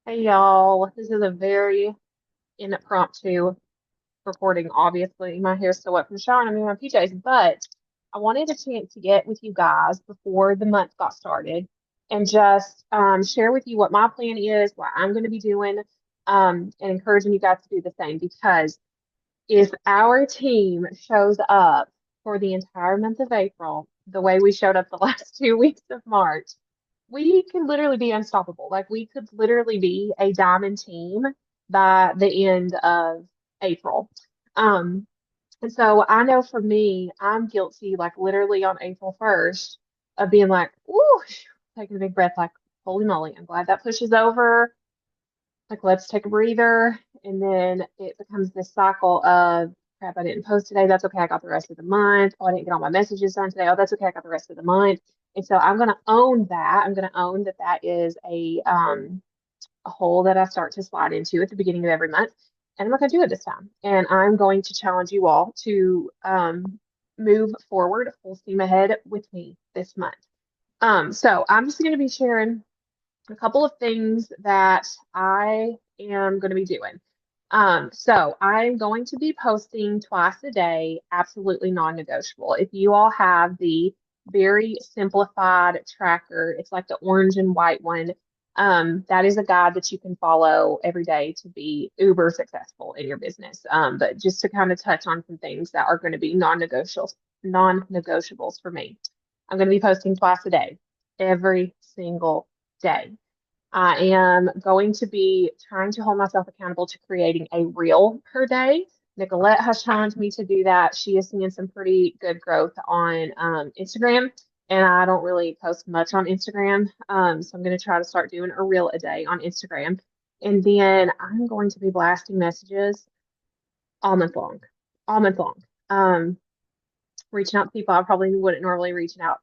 Hey y'all, this is a very impromptu recording. Obviously, my hair's still wet from showering. I'm in my PJs, but I wanted a chance to get with you guys before the month got started and just share with you what my plan is, what I'm going to be doing, and encouraging you guys to do the same. Because if our team shows up for the entire month of April, the way we showed up the last 2 weeks of March, we could literally be unstoppable. Like we could literally be a diamond team by the end of April. Um, and so I know for me, I'm guilty, like literally on April 1st, of being like, ooh, taking a big breath, like, holy moly, I'm glad that pushes over. Like, let's take a breather. And then it becomes this cycle of crap, I didn't post today. That's okay. I got the rest of the month. Oh, I didn't get all my messages done today. Oh, that's okay. I got the rest of the month. And so I'm going to own that. I'm going to own that that is a hole that I start to slide into at the beginning of every month. And I'm not going to do it this time. And I'm going to challenge you all to move forward full steam ahead with me this month. So I'm just going to be sharing a couple of things that I am going to be doing. So I'm going to be posting twice a day, absolutely non-negotiable. If you all have the very simplified tracker, it's like the orange and white one. That is a guide that you can follow every day to be uber successful in your business. But just to kind of touch on some things that are going to be non-negotiables for me. I'm going to be posting twice a day, every single day. I am going to be trying to hold myself accountable to creating a reel per day. Nicolette has challenged me to do that. She is seeing some pretty good growth on Instagram, and I don't really post much on Instagram. So I'm going to try to start doing a reel a day on Instagram. And then I'm going to be blasting messages all month long, all month long. Um, Reaching out to people I probably wouldn't normally be reaching out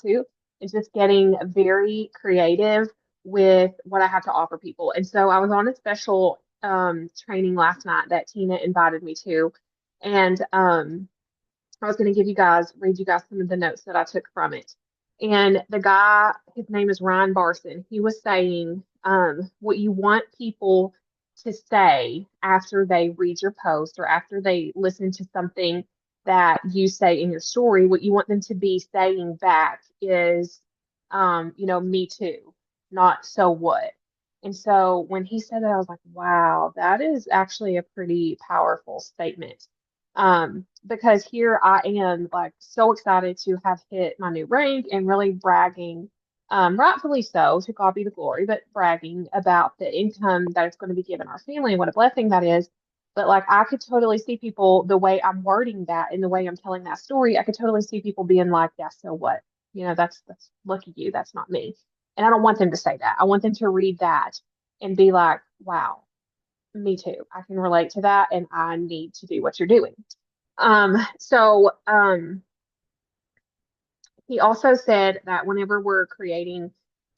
to, and just getting very creative with what I have to offer people. And so I was on a special training last night that Tina invited me to, and I was going to read you guys some of the notes that I took from it. And the guy, his name is Ryan Barson. He was saying what you want people to say after they read your post or after they listen to something that you say in your story, what you want them to be saying back is, me too, not so what. And so when he said that, I was like, wow, that is actually a pretty powerful statement. Because here I am, like, so excited to have hit my new rank and really bragging, rightfully so, to God be the glory, but bragging about the income that it's going to be giving our family and what a blessing that is. But like, I could totally see people the way I'm wording that and the way I'm telling that story. I could totally see people being like, "Yeah, so what? That's look at you. That's not me." And I don't want them to say that. I want them to read that and be like, "Wow, me too. I can relate to that, and I need to do what you're doing." So he also said that whenever we're creating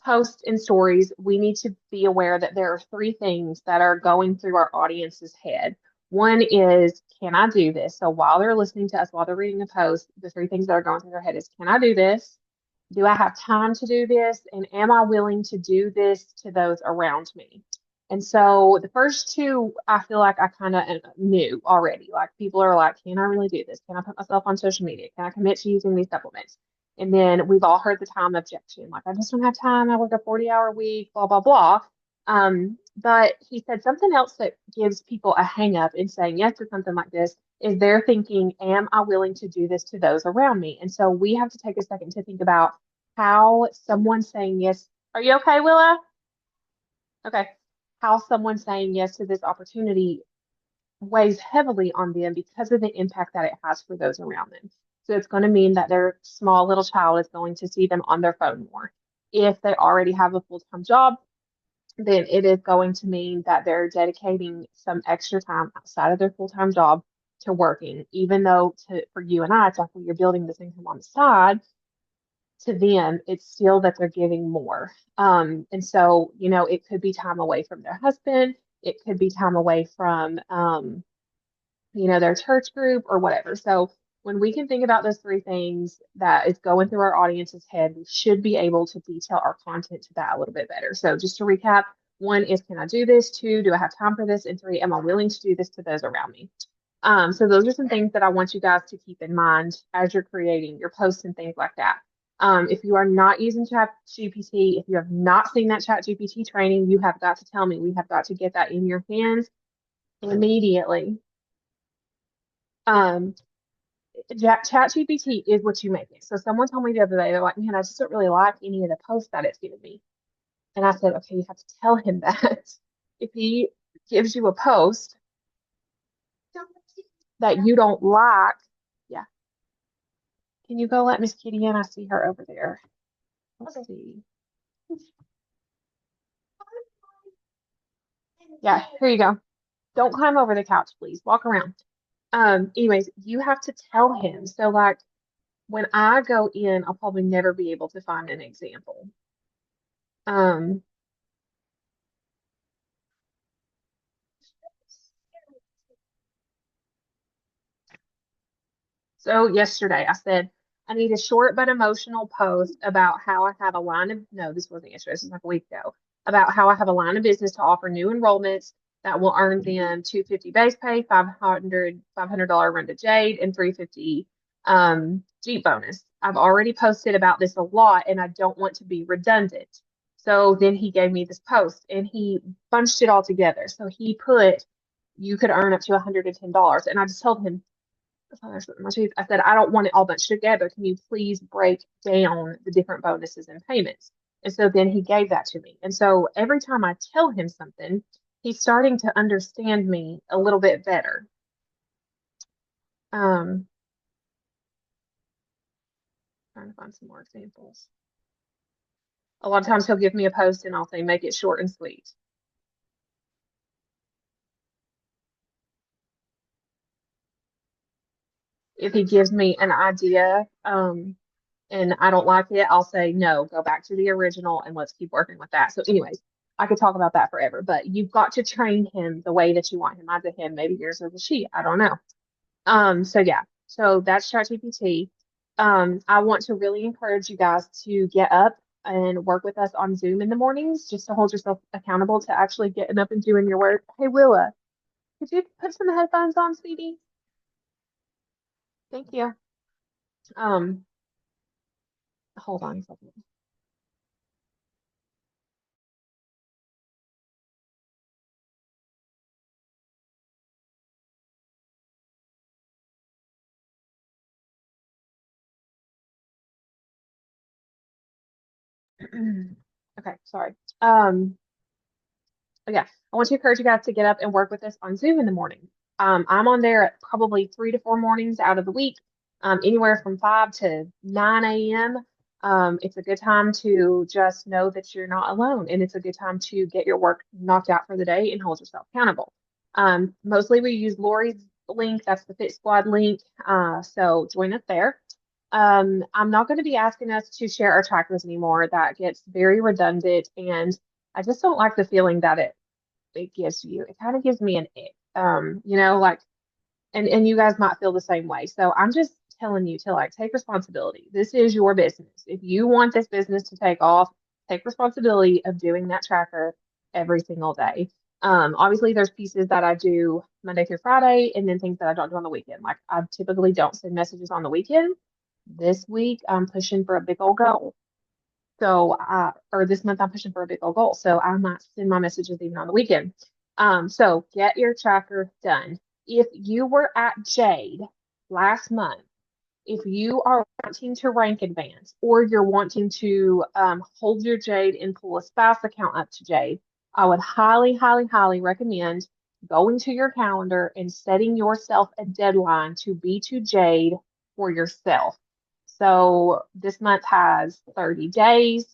posts and stories, we need to be aware that there are three things that are going through our audience's head. One is, can I do this? So while they're listening to us, while they're reading a post, the three things that are going through their head is, can I do this? Do I have time to do this? And am I willing to do this to those around me? And so the first two, I feel like I kind of knew already. Like people are like, can I really do this? Can I put myself on social media? Can I commit to using these supplements? And then we've all heard the time objection, like, I just don't have time. I work a 40-hour week, blah, blah, blah. But he said something else that gives people a hang up in saying yes to something like this is they're thinking, am I willing to do this to those around me? And so we have to take a second to think about how someone saying yes. Are you okay, Willa? Okay. How someone saying yes to this opportunity weighs heavily on them because of the impact that it has for those around them. So it's going to mean that their small little child is going to see them on their phone more. If they already have a full-time job, then it is going to mean that they're dedicating some extra time outside of their full-time job to working, even though for you and I, it's like, well, you're building this income on the side. To them, it's still that they're giving more. And so, it could be time away from their husband. It could be time away from, their church group or whatever. So when we can think about those three things that is going through our audience's head, we should be able to detail our content to that a little bit better. So just to recap, One is, can I do this? Two, do I have time for this? And three, am I willing to do this to those around me? So those are some things that I want you guys to keep in mind as you're creating your posts and things like that. If you are not using ChatGPT, if you have not seen that ChatGPT training, you have got to tell me. We have got to get that in your hands immediately. Um, ChatGPT is what you make it. So someone told me the other day, they're like, man, I just don't really like any of the posts that it's given me. And I said, okay, you have to tell him that. If he gives you a post that you don't like, yeah, can you go let Miss Kitty in? I see her over there. Let's see. Yeah, here you go. Don't climb over the couch, please. Walk around. Anyways, you have to tell him. So like when I go in, I'll probably never be able to find an example. Um, so yesterday I said, I need a short but emotional post about how I have a line of, no, this wasn't yesterday, this was like a week ago, about how I have a line of business to offer new enrollments that will earn them 250 base pay, $500 run to Jade, and 350 Jeep bonus. I've already posted about this a lot and I don't want to be redundant. So then he gave me this post and he bunched it all together. So he put, you could earn up to $110. And I just told him, I said, I don't want it all bunched together. Can you please break down the different bonuses and payments? And so then he gave that to me. And so every time I tell him something, he's starting to understand me a little bit better. Um, Trying to find some more examples. A lot of times he'll give me a post and I'll say, make it short and sweet. If he gives me an idea, and I don't like it, I'll say, no, go back to the original and let's keep working with that. So, anyways, I could talk about that forever, but you've got to train him the way that you want him. Mine's a him, maybe yours is a she. I don't know. So yeah, so that's ChatGPT. I want to really encourage you guys to get up and work with us on Zoom in the mornings just to hold yourself accountable to actually getting up and doing your work. Hey, Willa, could you put some headphones on, sweetie? Thank you. Um, Hold on a second. Okay, sorry. Yeah, I want to encourage you guys to get up and work with us on Zoom in the morning. I'm on there at probably 3 to 4 mornings out of the week, anywhere from 5 to 9 a.m. It's a good time to just know that you're not alone, and it's a good time to get your work knocked out for the day and hold yourself accountable. Mostly we use Lori's link, that's the Fit Squad link. So join us there. I'm not going to be asking us to share our trackers anymore. That gets very redundant, and I just don't like the feeling that it gives you. It kind of gives me an ick. Like, and you guys might feel the same way. So I'm just telling you to like take responsibility. This is your business. If you want this business to take off, take responsibility of doing that tracker every single day. Obviously there's pieces that I do Monday through Friday and then things that I don't do on the weekend. Like I typically don't send messages on the weekend. This week I'm pushing for a big old goal. So, or this month I'm pushing for a big old goal. So I might send my messages even on the weekend. So get your tracker done. If you were at Jade last month, if you are wanting to rank advance or you're wanting to hold your Jade and pull a spouse account up to Jade, I would highly, highly, highly recommend going to your calendar and setting yourself a deadline to be to Jade for yourself. So this month has 30 days.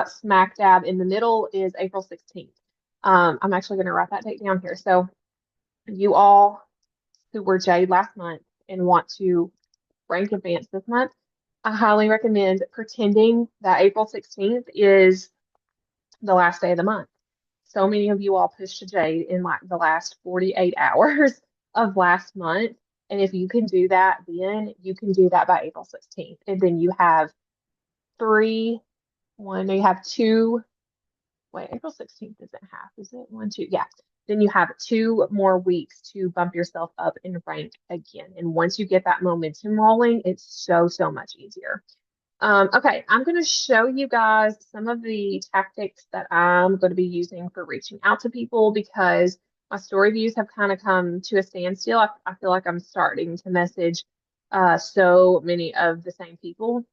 Smack dab in the middle is April 16th. I'm actually going to write that date down here. So you all who were Jade last month and want to rank advance this month, I highly recommend pretending that April 16th is the last day of the month. So many of you all pushed to Jade in like the last 48 hours of last month. And if you can do that, then you can do that by April 16th. And then you have you have 2 wait, April 16th isn't half, is it? One, two, yeah. Then you have 2 more weeks to bump yourself up in rank again. And once you get that momentum rolling, it's so, so much easier. Okay, I'm going to show you guys some of the tactics that I'm going to be using for reaching out to people because my story views have kind of come to a standstill. I feel like I'm starting to message so many of the same people.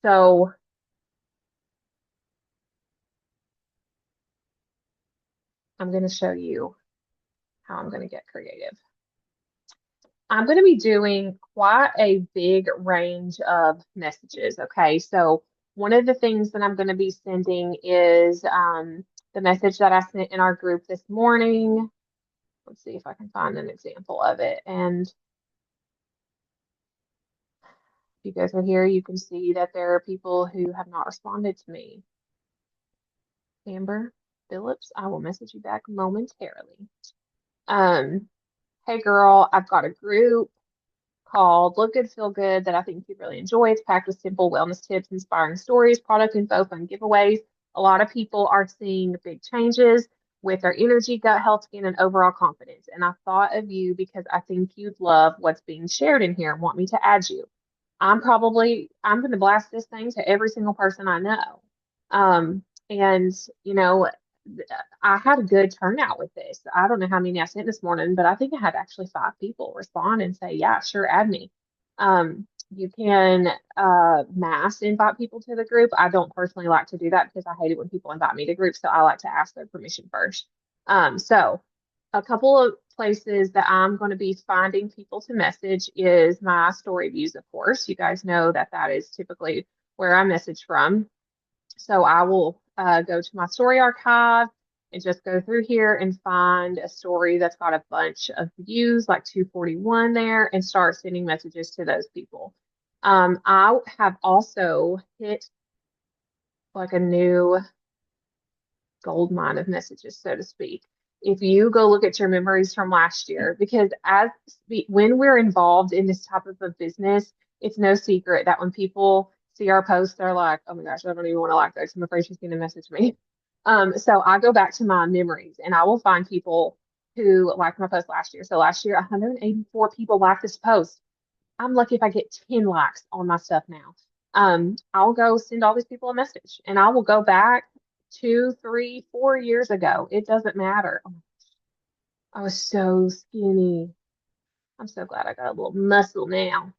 So I'm going to show you how I'm going to get creative. I'm going to be doing quite a big range of messages. Okay, so one of the things that I'm going to be sending is the message that I sent in our group this morning. Let's see if I can find an example of it. And if you guys are here, you can see that there are people who have not responded to me. Amber Phillips, I will message you back momentarily. Hey girl, I've got a group called Look Good, Feel Good that I think you'd really enjoy. It's packed with simple wellness tips, inspiring stories, product info, fun giveaways. A lot of people are seeing big changes with their energy, gut health, skin, and overall confidence. And I thought of you because I think you'd love what's being shared in here and want me to add you. I'm going to blast this thing to every single person I know. And you know, I had a good turnout with this. I don't know how many I sent this morning, but I think I had actually 5 people respond and say, yeah, sure, add me. You can mass invite people to the group. I don't personally like to do that because I hate it when people invite me to groups, so I like to ask their permission first. So a couple of places that I'm going to be finding people to message is my story views, of course. You guys know that that is typically where I message from. So I will go to my story archive and just go through here and find a story that's got a bunch of views, like 241 there, and start sending messages to those people. I have also hit like a new gold mine of messages, so to speak. If you go look at your memories from last year, because when we're involved in this type of a business, it's no secret that when people see our posts, they're like, "Oh my gosh, I don't even want to like that. I'm afraid she's going to message me." So I go back to my memories, and I will find people who liked my post last year. So last year, 184 people liked this post. I'm lucky if I get 10 likes on my stuff now. I'll go send all these people a message, and I will go back 2, 3, 4 years ago. It doesn't matter. Oh, I was so skinny. I'm so glad I got a little muscle now.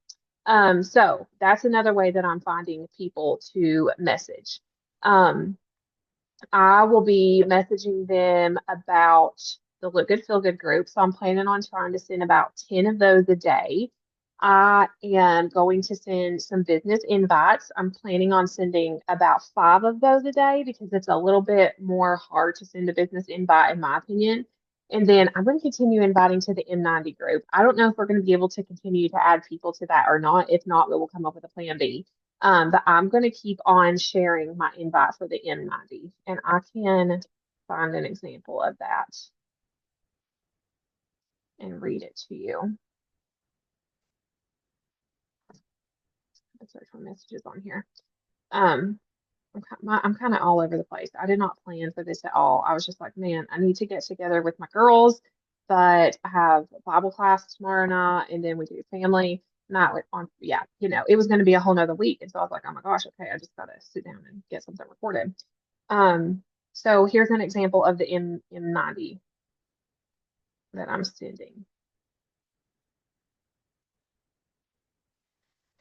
So that's another way that I'm finding people to message. Um, I will be messaging them about the Look Good, Feel Good group. So I'm planning on trying to send about 10 of those a day. I am going to send some business invites. I'm planning on sending about 5 of those a day because it's a little bit more hard to send a business invite, in my opinion. And then I'm going to continue inviting to the M90 group. I don't know if we're going to be able to continue to add people to that or not. If not, we will come up with a plan B. But I'm going to keep on sharing my invite for the M90, and I can find an example of that and read it to you. Let's search for messages on here. Um, I'm kind of all over the place. I did not plan for this at all. I was just like, man, I need to get together with my girls, but I have Bible class tomorrow night, and then we do family night on, yeah, it was going to be a whole nother week. And so I was like, oh my gosh, okay, I just got to sit down and get something recorded. So here's an example of the M90 that I'm sending.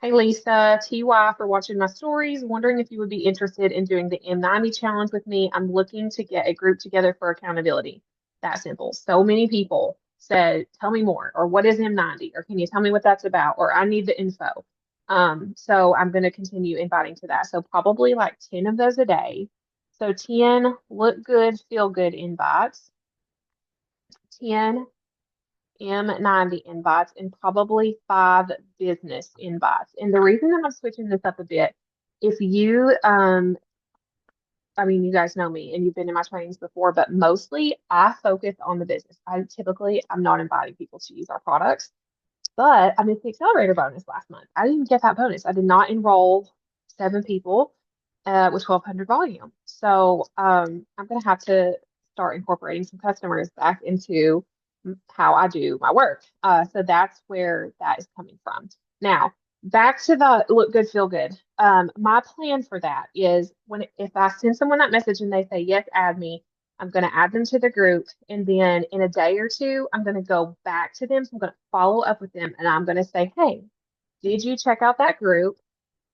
Hey Lisa, TY for watching my stories. Wondering if you would be interested in doing the M90 challenge with me. I'm looking to get a group together for accountability. That simple. So many people said, tell me more, or what is M90, or can you tell me what that's about, or I need the info. So I'm going to continue inviting to that. So probably like 10 of those a day. So 10 look good, feel good invites, 10 M90 invites, and probably 5 business invites. And the reason that I'm switching this up a bit, if you, I mean, you guys know me and you've been in my trainings before, but mostly I focus on the business. I'm not inviting people to use our products, but I missed the accelerator bonus last month. I didn't get that bonus. I did not enroll 7 people with 1,200 volume. So I'm going to have to start incorporating some customers back into how I do my work. So that's where that is coming from. Now, back to the look good, feel good. My plan for that is if I send someone that message and they say, yes, add me, I'm going to add them to the group. And then in a day or two, I'm going to go back to them. So I'm going to follow up with them and I'm going to say, hey, did you check out that group?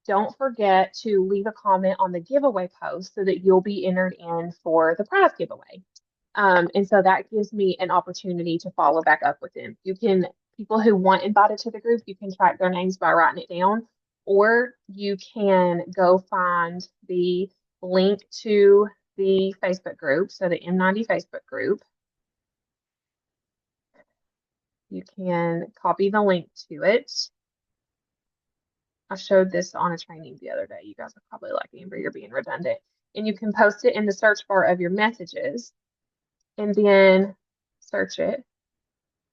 Don't forget to leave a comment on the giveaway post so that you'll be entered in for the prize giveaway. And so that gives me an opportunity to follow back up with them. People who want invited to the group, you can track their names by writing it down, or you can go find the link to the Facebook group, so the M90 Facebook group. You can copy the link to it. I showed this on a training the other day. You guys are probably like, Amber, you're being redundant. And you can post it in the search bar of your messages and then search it.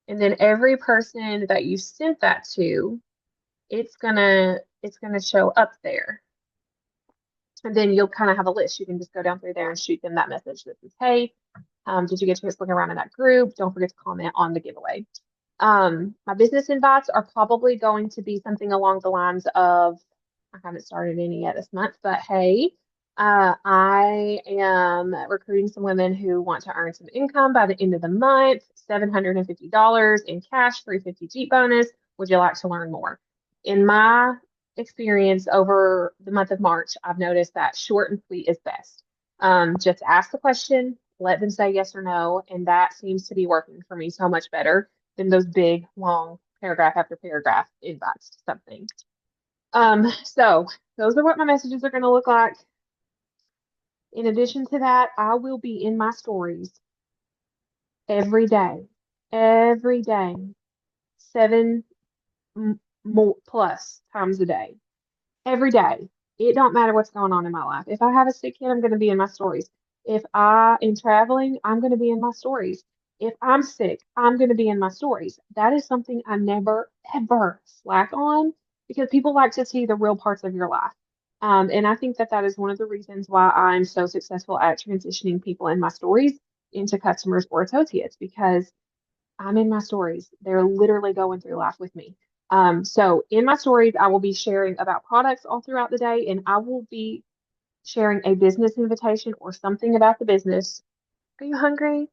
And then every person that you sent that to, it's gonna show up there. And then you'll kind of have a list. You can just go down through there and shoot them that message that says, hey, did you get a chance to look around in that group? Don't forget to comment on the giveaway. My business invites are probably going to be something along the lines of, I haven't started any yet this month, but hey, I am recruiting some women who want to earn some income by the end of the month, $750 in cash, 350 Jeep bonus. Would you like to learn more? In my experience over the month of March, I've noticed that short and sweet is best. Just ask the question, let them say yes or no, and that seems to be working for me so much better than those big, long paragraph after paragraph invites to something. So those are what my messages are going to look like. In addition to that, I will be in my stories every day, seven more plus times a day, every day. It don't matter what's going on in my life. If I have a sick kid, I'm going to be in my stories. If I am traveling, I'm going to be in my stories. If I'm sick, I'm going to be in my stories. That is something I never, ever slack on because people like to see the real parts of your life. And I think that that is one of the reasons why I'm so successful at transitioning people in my stories into customers or associates because I'm in my stories. They're literally going through life with me. So in my stories, I will be sharing about products all throughout the day, and I will be sharing a business invitation or something about the business. Are you hungry?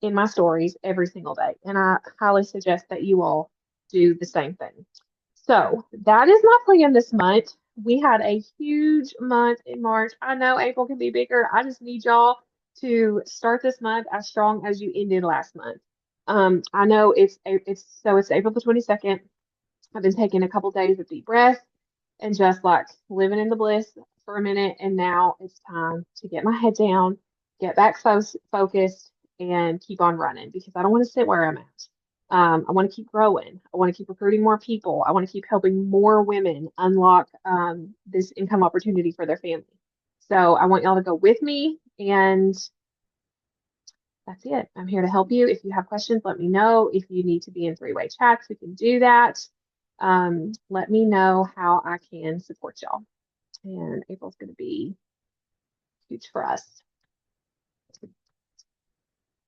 In my stories every single day. And I highly suggest that you all do the same thing. So that is my plan this month. We had a huge month in March. I know April can be bigger. I just need y'all to start this month as strong as you ended last month. I know it's April the 22nd. I've been taking a couple days of deep breath and just like living in the bliss for a minute. And now it's time to get my head down, get back focused, and keep on running because I don't want to sit where I'm at. I want to keep growing. I want to keep recruiting more people. I want to keep helping more women unlock this income opportunity for their family. So I want y'all to go with me, and that's it. I'm here to help you. If you have questions, let me know. If you need to be in three-way chats, we can do that. Let me know how I can support y'all. And April's going to be huge for us.